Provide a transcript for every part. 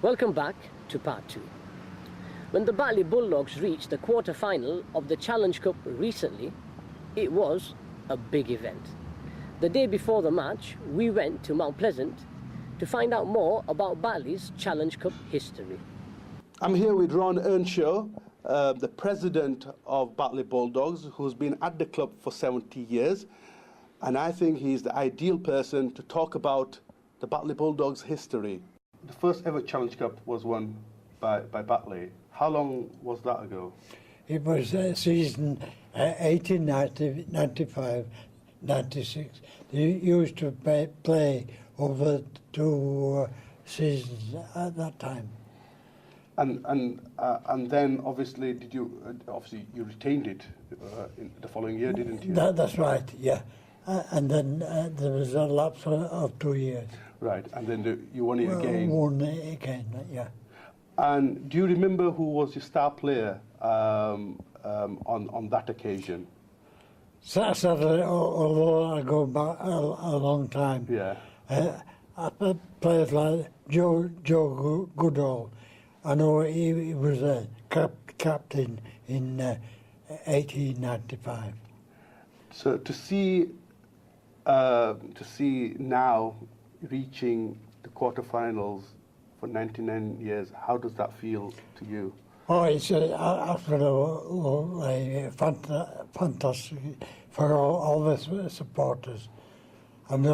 Welcome back to part 2. When the Batley Bulldogs reached the quarter-final of the Challenge Cup recently, it was a big event. The day before the match, we went to Mount Pleasant to find out more about Batley's Challenge Cup history. I'm here with Ron Earnshaw, the president of Batley Bulldogs, who's been at the club for 70 years. And I think he's the ideal person to talk about the Batley Bulldogs history. The first ever Challenge Cup was won by Batley. How long was that ago? It was season 1895, 96. They used to play over 2 seasons at that time. And then obviously you retained it in the following year, didn't you? That's right, yeah. And then there was a lapse of 2 years. Right, and then you won it again. Won it again, yeah. And do you remember who was your star player on that occasion? Saturday, although I go back a long time. Yeah. I played like Joe Goodall. I know he was a captain in 1895. So to see now reaching the quarterfinals for 99 years, how does that feel to you? Oh, it's absolutely fantastic for all the supporters. And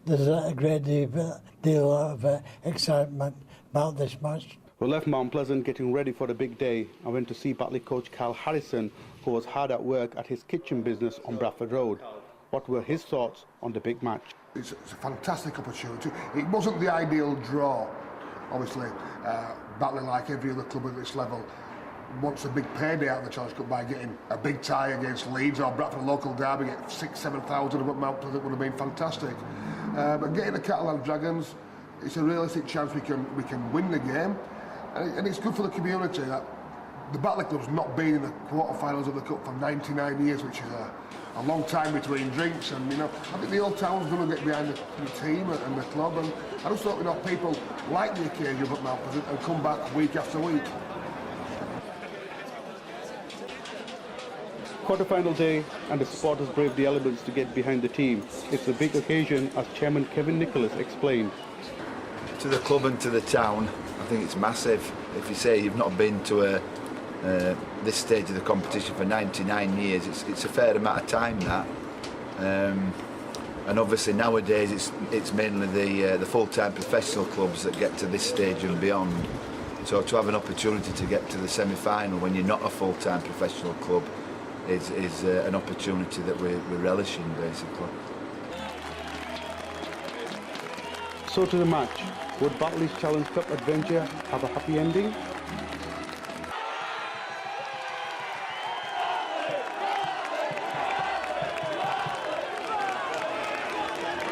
there's a great deal of excitement about this match. We left Mount Pleasant getting ready for the big day. I went to see Batley coach Carl Harrison, who was hard at work at his kitchen business on Bradford Road. What were his thoughts on the big match? It's a fantastic opportunity. It wasn't the ideal draw. Obviously, Batley, like every other club at this level, wants a big payday out of the Challenge Cup by getting a big tie against Leeds or Bradford local derby, get 6,000-7,000 up at Mount Pleasant would have been fantastic. But getting the Catalan Dragons, it's a realistic chance we can win the game, and it's good for the community that the Batley club's not been in the quarterfinals of the cup for 99 years, which is a long time between drinks. And I think the old town's going to get behind the team and the club, and I just hope people like the occasion of Mount Pleasant and come back week after week. Quarter-final day, and the supporters braved the elements to get behind the team. It's a big occasion, as Chairman Kevin Nicholas explained. To the club and to the town, I think it's massive. If you say you've not been to this stage of the competition for 99 years, it's a fair amount of time, that. And obviously nowadays it's mainly the full-time professional clubs that get to this stage and beyond. So to have an opportunity to get to the semi-final when you're not a full-time professional club is an opportunity that we're relishing, basically. So to the match. Would Batley's Challenge Cup adventure have a happy ending?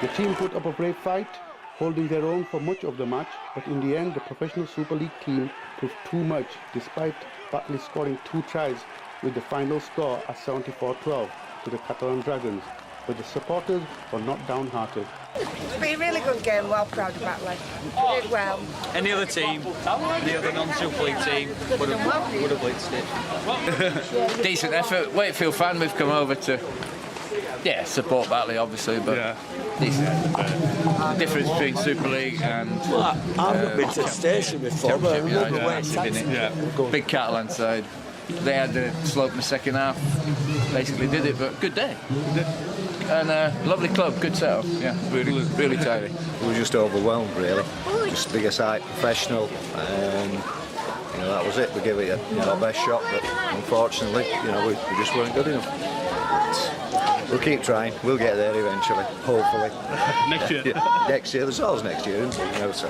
The team put up a brave fight, holding their own for much of the match, but in the end the professional Super League team proved too much, despite Batley scoring 2 tries, with the final score at 74-12 to the Catalan Dragons. But the supporters were not downhearted. It's been a really good game, well proud of Batley. We did well. Any other team, the other non-Super League team would have blitzed it. Decent effort. Wakefield fan, we've come over to support Batley obviously, but decent. Difference between Super League and I've been to the station before, but big Catalan side. They had the slope in the second half, basically did it, but good day. And lovely club, good setup, really tidy. We were just overwhelmed, really. Just bigger side, professional, that was it. We gave it our best shot, but unfortunately, we just weren't good enough. We'll keep trying. We'll get there eventually, hopefully. Next year. Next year. There's always next year, isn't it? So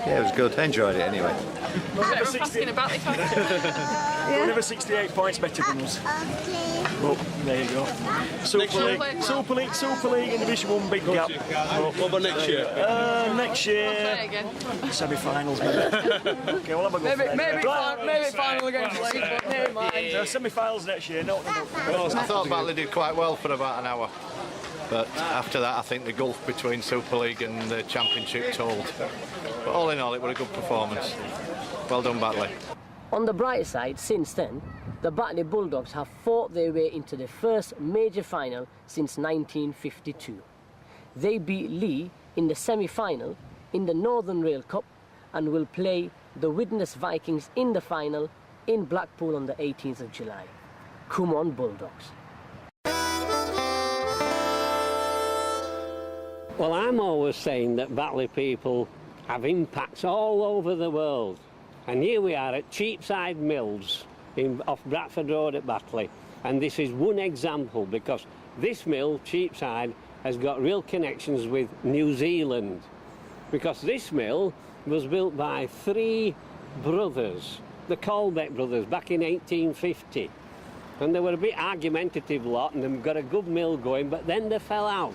yeah, it was good. Enjoyed it anyway. We're never 68 points better than us. Well, there you go. Super League in Division 1, big gap. What about next year? Next year, semi-finals maybe. Okay, we'll have a go. Maybe final against Leeds, but never mind. Semi-finals next year, no. I thought Batley did quite well for about an hour. But after that, I think the gulf between Super League and the Championship told. But all in all, it was a good performance. Well done, Batley. On the bright side, since then, the Batley Bulldogs have fought their way into the first major final since 1952. They beat Lee in the semi-final in the Northern Rail Cup and will play the Widnes Vikings in the final in Blackpool on the 18th of July. Come on, Bulldogs. Well, I'm always saying that Batley people have impacts all over the world. And here we are at Cheapside Mills off Bradford Road at Batley. And this is one example, because this mill, Cheapside, has got real connections with New Zealand. Because this mill was built by three brothers, the Colbeck brothers, back in 1850. And they were a bit argumentative lot, and they've got a good mill going, but then they fell out.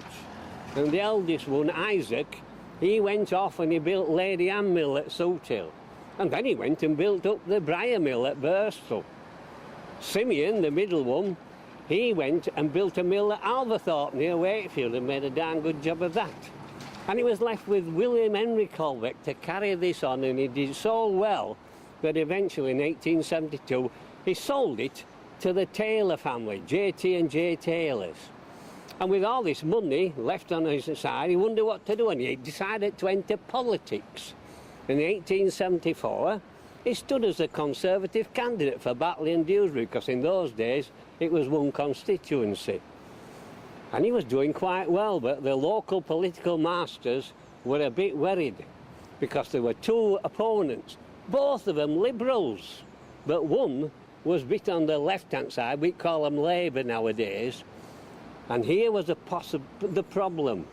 And the eldest one, Isaac, he went off and he built Lady Anne Mill at Sootill. And then he went and built up the Briar Mill at Birstall. Simeon, the middle one, he went and built a mill at Alverthorpe near Wakefield and made a darn good job of that. And he was left with William Henry Colbeck to carry this on, and he did so well that eventually in 1872 he sold it to the Taylor family, J.T. and J. Taylors. And with all this money left on his side, he wondered what to do, and he decided to enter politics. In 1874, he stood as a Conservative candidate for Batley and Dewsbury, because in those days it was one constituency. And he was doing quite well, but the local political masters were a bit worried, because there were two opponents, both of them Liberals, but one was a bit on the left-hand side. We call them Labour nowadays. And here was the problem.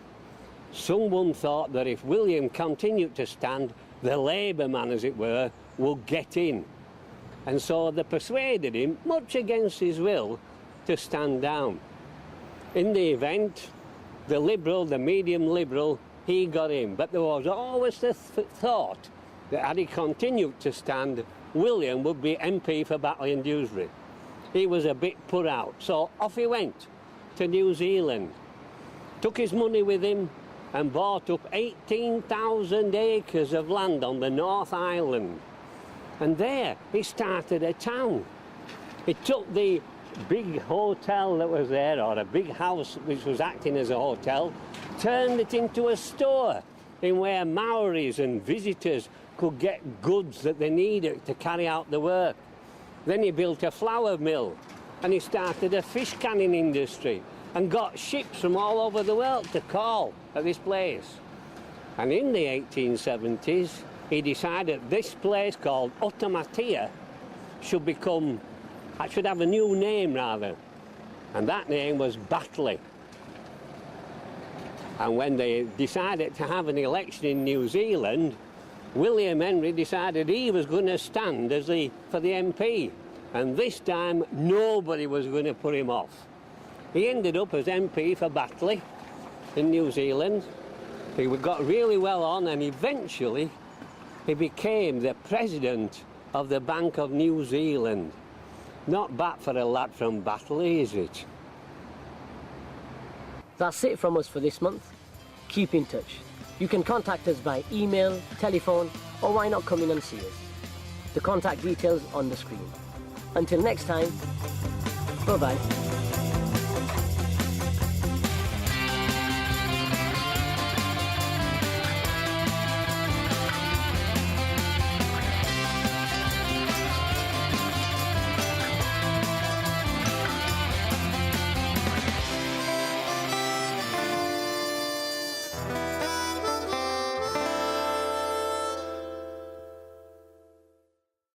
Someone thought that if William continued to stand, the Labour man, as it were, would get in. And so they persuaded him, much against his will, to stand down. In the event, the Liberal, the medium Liberal, he got in. But there was always the thought that had he continued to stand, William would be MP for Batley and Dewsbury. He was a bit put out. So off he went to New Zealand, took his money with him and bought up 18,000 acres of land on the North Island. And there he started a town. He took the big hotel that was there, or a big house which was acting as a hotel, turned it into a store in where Maoris and visitors could get goods that they needed to carry out the work. Then he built a flour mill, and he started a fish canning industry and got ships from all over the world to call at this place. And in the 1870s, he decided this place called Otamatia should have a new name rather, and that name was Batley. And when they decided to have an election in New Zealand, William Henry decided he was going to stand for the MP. And this time, nobody was going to put him off. He ended up as MP for Batley in New Zealand. He got really well on, and eventually he became the president of the Bank of New Zealand. Not bad for a lad from Batley, is it? That's it from us for this month. Keep in touch. You can contact us by email, telephone, or why not come in and see us. The contact details on the screen. Until next time, bye-bye.